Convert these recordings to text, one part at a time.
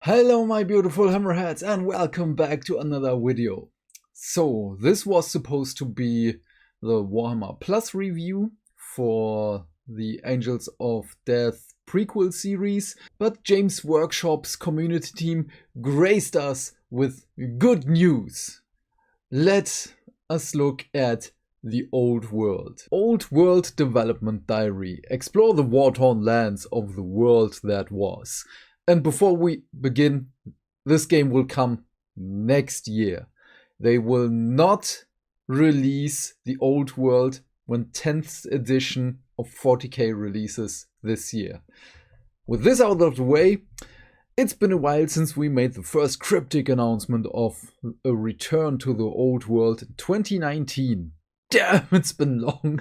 Hello my beautiful hammerheads and welcome back to another video. So this was supposed to be the Warhammer Plus review for the Angels of Death prequel series, but James Workshop's community team graced us with good news. Let us look at the Old World. Old World Development Diary. Explore the war-torn lands of the world that was. And before we begin, this game will come next year. They will not release the Old World when 10th edition of 40k releases this year. With this out of the way, it's been a while since we made the first cryptic announcement of a return to the Old World in 2019. Damn, it's been long.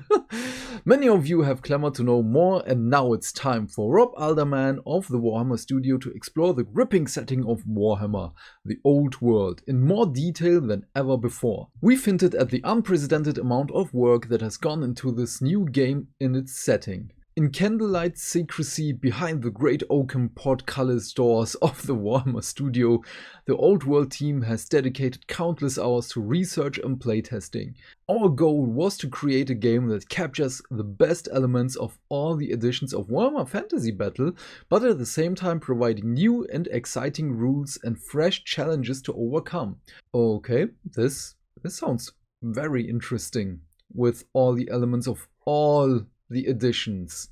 Many of you have clamored to know more, and now it's time for Rob Alderman of the Warhammer Studio to explore the gripping setting of Warhammer, the Old World, in more detail than ever before. We've hinted at the unprecedented amount of work that has gone into this new game in its setting. In candlelight secrecy behind the great oaken portcullis doors of the Warhammer Studio, the Old World team has dedicated countless hours to research and playtesting. Our goal was to create a game that captures the best elements of all the editions of Warhammer Fantasy Battle, but at the same time providing new and exciting rules and fresh challenges to overcome. Okay, this sounds very interesting, with all the elements of all the editions.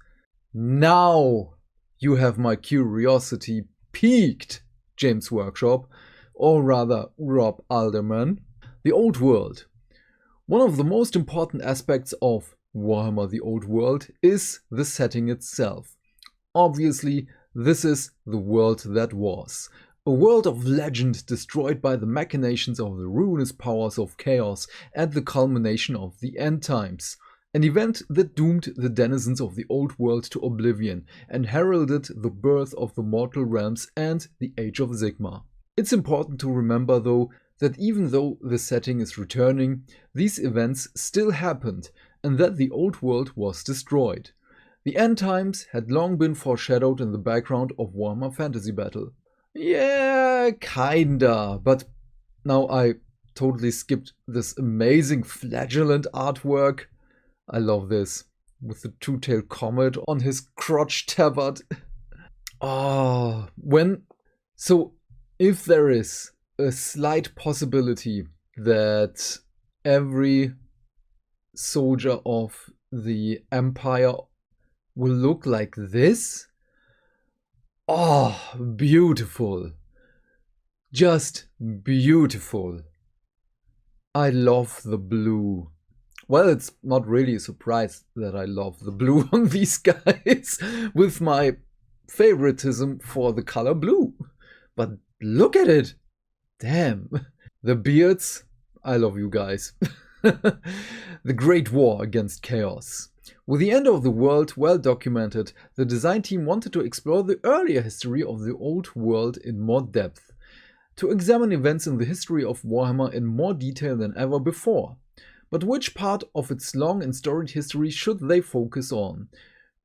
Now you have my curiosity piqued, James Workshop, or rather Rob Alderman. The Old World. One of the most important aspects of Warhammer the Old World is the setting itself. Obviously, this is the world that was. A world of legend destroyed by the machinations of the ruinous powers of chaos at the culmination of the end times. An event that doomed the denizens of the Old World to oblivion and heralded the birth of the mortal realms and the Age of Sigmar. It's important to remember though that even though the setting is returning, these events still happened and that the Old World was destroyed. The end times had long been foreshadowed in the background of Warhammer Fantasy Battle. Yeah, kinda, but now I totally skipped this amazing flagellant artwork. I love this, with the two-tailed comet on his crotch tabard. So if there is a slight possibility that every soldier of the Empire will look like this, beautiful. Just beautiful. I love the blue. Well, it's not really a surprise that I love the blue on these guys, with my favoritism for the color blue. But look at it! Damn. The beards, I love you guys. The Great War against Chaos. With the end of the world well documented, the design team wanted to explore the earlier history of the Old World in more depth, to examine events in the history of Warhammer in more detail than ever before. But which part of its long and storied history should they focus on?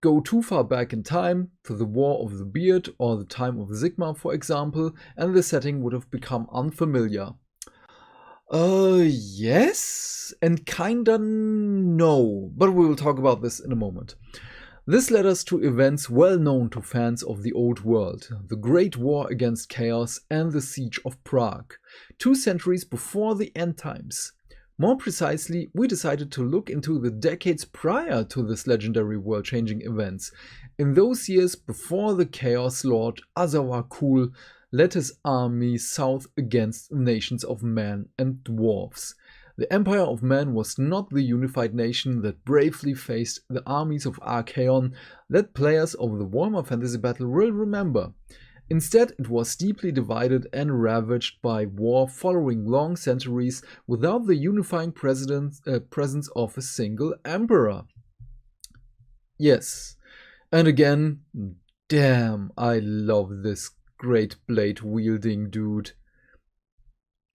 Go too far back in time, to the War of the Beard or the time of Sigmar for example, and the setting would have become unfamiliar. Yes, and kinda no, but we will talk about this in a moment. This led us to events well known to fans of the Old World, the Great War against Chaos and the Siege of Prague, 2 centuries before the end times. More precisely, we decided to look into the decades prior to this legendary world-changing events, in those years before the Chaos Lord Azawa Kul led his army south against the nations of men and dwarves. The Empire of Man was not the unified nation that bravely faced the armies of Archaon that players of the Warhammer Fantasy Battle will remember. Instead, it was deeply divided and ravaged by war following long centuries without the unifying presence of a single emperor. Yes, and again, damn, I love this great blade wielding dude.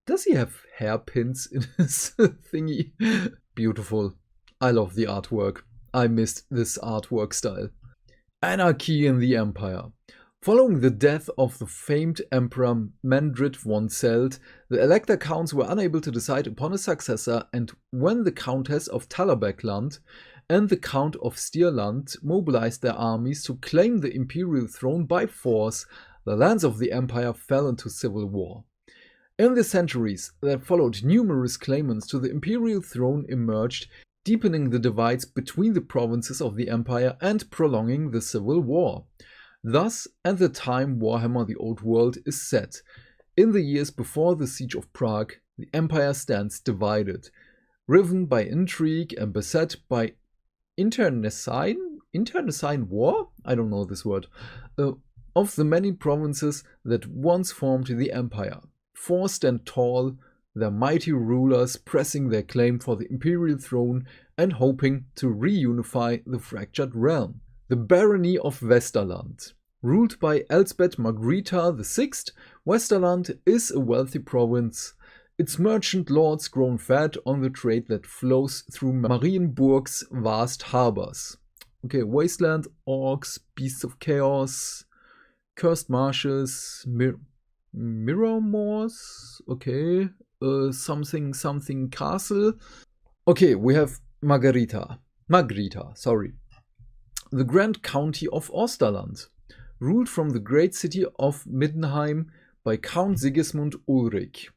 Does he have hairpins in his thingy? Beautiful. I love the artwork. I missed this artwork style. Anarchy in the Empire. Following the death of the famed Emperor Mandrit von Zelt, the Elector Counts were unable to decide upon a successor, and when the Countess of Talabecland and the Count of Stierland mobilized their armies to claim the imperial throne by force, the lands of the empire fell into civil war. In the centuries that followed, numerous claimants to the imperial throne emerged, deepening the divides between the provinces of the empire and prolonging the civil war. Thus, at the time Warhammer the Old World is set, in the years before the Siege of Prague, the empire stands divided, riven by intrigue and beset by internecine war? I don't know this word. Of the many provinces that once formed the empire. Four stand tall, their mighty rulers pressing their claim for the imperial throne and hoping to reunify the fractured realm. The Barony of Westerland. Ruled by Elsbeth Margrethe VI, Westerland is a wealthy province. Its merchant lords grown fat on the trade that flows through Marienburg's vast harbors. Okay, Wasteland, Orcs, Beasts of Chaos, Cursed Marshes, Mirror Moors, okay, something castle. Okay, we have Margrethe, sorry. The Grand County of Osterland, ruled from the great city of Middenheim by Count Sigismund Ulrich.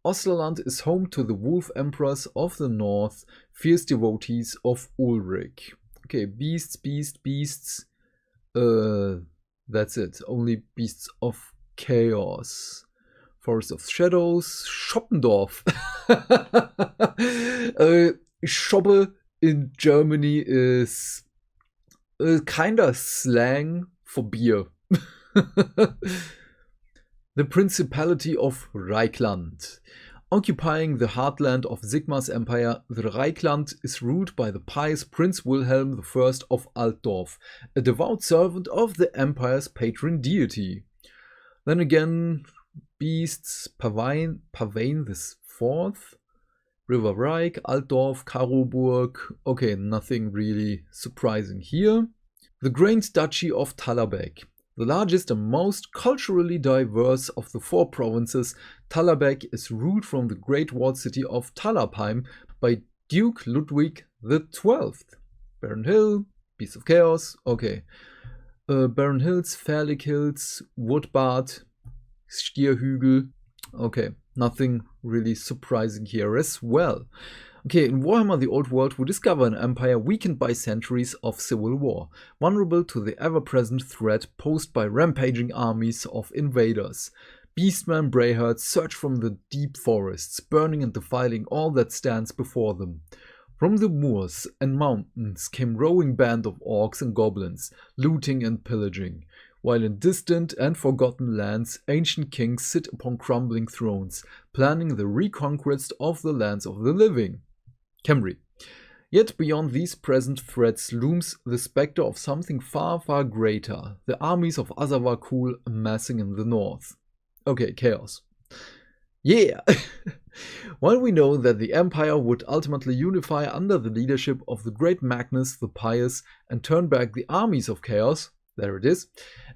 Osterland is home to the Wolf Emperors of the North, fierce devotees of Ulrich. Okay, beasts. That's it. Only Beasts of Chaos. Forest of Shadows. Schoppendorf. Schoppe in Germany is kinda slang for beer. The Principality of Reikland. Occupying the heartland of Sigmar's empire, the Reikland is ruled by the pious Prince Wilhelm I of Altdorf, a devout servant of the empire's patron deity. Then again, beasts, Pavain IV, River Reich, Altdorf, Karoburg. Okay, nothing really surprising here. The Grand Duchy of Talabek. The largest and most culturally diverse of the four provinces, Talabek is ruled from the great walled city of Talabheim by Duke Ludwig XII. Barren Hill, Beast of Chaos, okay. Barren Hills, Fairlick Hills, Woodbard, Stierhügel, okay. Nothing really surprising here as well. Okay, in Warhammer the Old World we discover an empire weakened by centuries of civil war, vulnerable to the ever-present threat posed by rampaging armies of invaders. Beastmen Brayherds search from the deep forests, burning and defiling all that stands before them. From the moors and mountains came roaring band of orcs and goblins, looting and pillaging, while in distant and forgotten lands ancient kings sit upon crumbling thrones, planning the reconquest of the lands of the living. Khemri. Yet beyond these present threats looms the spectre of something far, far greater, the armies of Azawakul amassing in the north. Okay, chaos. Yeah! While we know that the empire would ultimately unify under the leadership of the great Magnus the Pious and turn back the armies of chaos, there it is,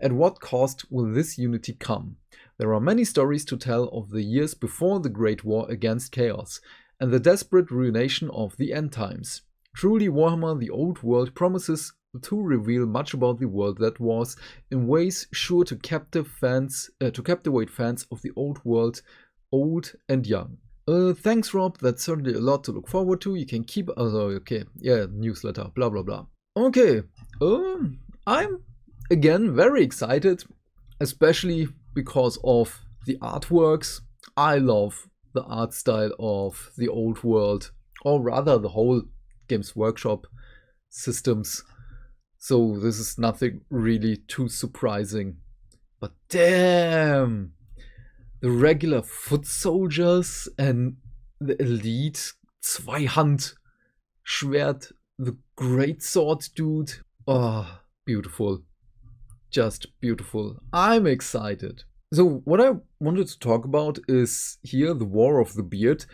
at what cost will this unity come? There are many stories to tell of the years before the Great War against chaos, and the desperate ruination of the end times. Truly, Warhammer the Old World promises to reveal much about the world that was, in ways sure to captivate fans of the old world, old and young. Thanks, Rob. That's certainly a lot to look forward to. You can keep... newsletter, blah blah blah. Okay, I'm again very excited, especially because of the artworks. I love the art style of the Old World, or rather the whole Games Workshop systems. So this is nothing really too surprising. But damn! The regular foot soldiers and the elite Zweihand Schwert, the greatsword dude. Oh, beautiful. Just beautiful. I'm excited. So what I wanted to talk about is here the War of the Beard,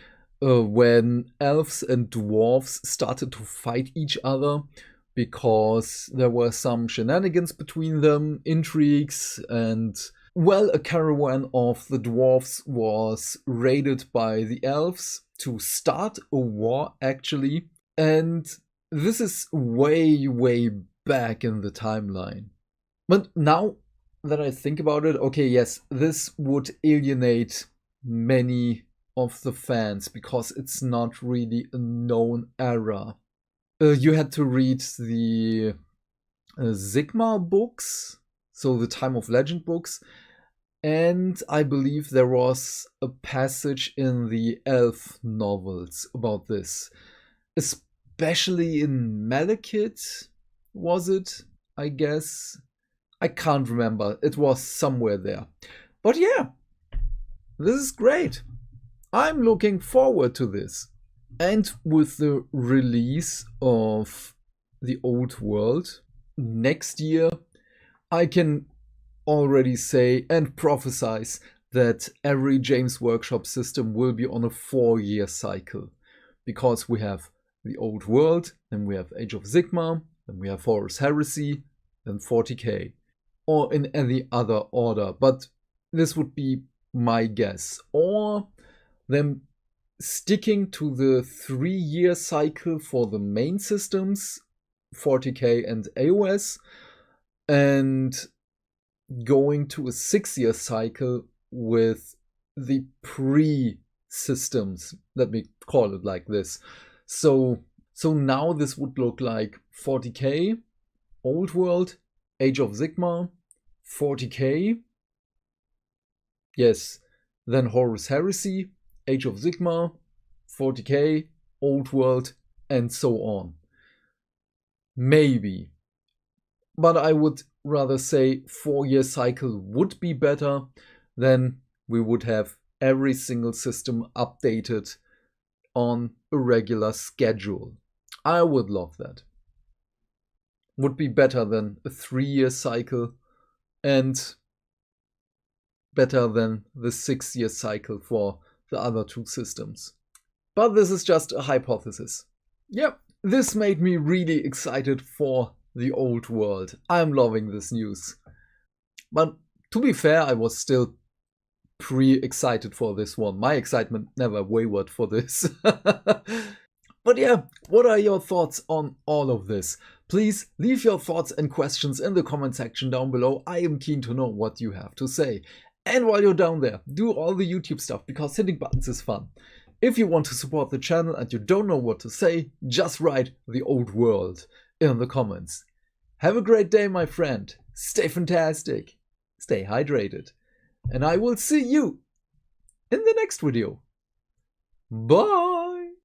when elves and dwarves started to fight each other because there were some shenanigans between them, intrigues, and well, a caravan of the dwarves was raided by the elves to start a war, actually. And this is way, way back in the timeline. But now that I think about it, okay, yes, this would alienate many of the fans because it's not really a known era. You had to read the Sigmar books, so the Time of Legend books, and I believe there was a passage in the elf novels about this, especially in Malekith, was it? I guess. I can't remember. It was somewhere there. But yeah, this is great. I'm looking forward to this. And with the release of the Old World next year, I can already say and prophesize that every Games Workshop system will be on a 4-year cycle. Because we have the Old World, then we have Age of Sigmar, then we have Horus Heresy, then 40k. Or in any other order, but this would be my guess. Or them sticking to the 3-year cycle for the main systems, 40k and AOS, and going to a 6-year cycle with the pre-systems, let me call it like this. So now this would look like 40k, Old World, Age of Sigmar, 40k, yes, then Horus Heresy, Age of Sigmar, 40k, Old World, and so on. Maybe. But I would rather say 4-year cycle would be better, then we would have every single system updated on a regular schedule. I would love that. Would be better than a 3-year cycle and better than the 6-year cycle for the other 2 systems. But this is just a hypothesis. Yep, this made me really excited for the Old World. I'm loving this news. But to be fair, I was still pre-excited for this one. My excitement never wavered for this. But yeah, what are your thoughts on all of this? Please leave your thoughts and questions in the comment section down below. I am keen to know what you have to say. And while you're down there, do all the YouTube stuff because hitting buttons is fun. If you want to support the channel and you don't know what to say, just write the Old World in the comments. Have a great day, my friend. Stay fantastic. Stay hydrated. And I will see you in the next video. Bye!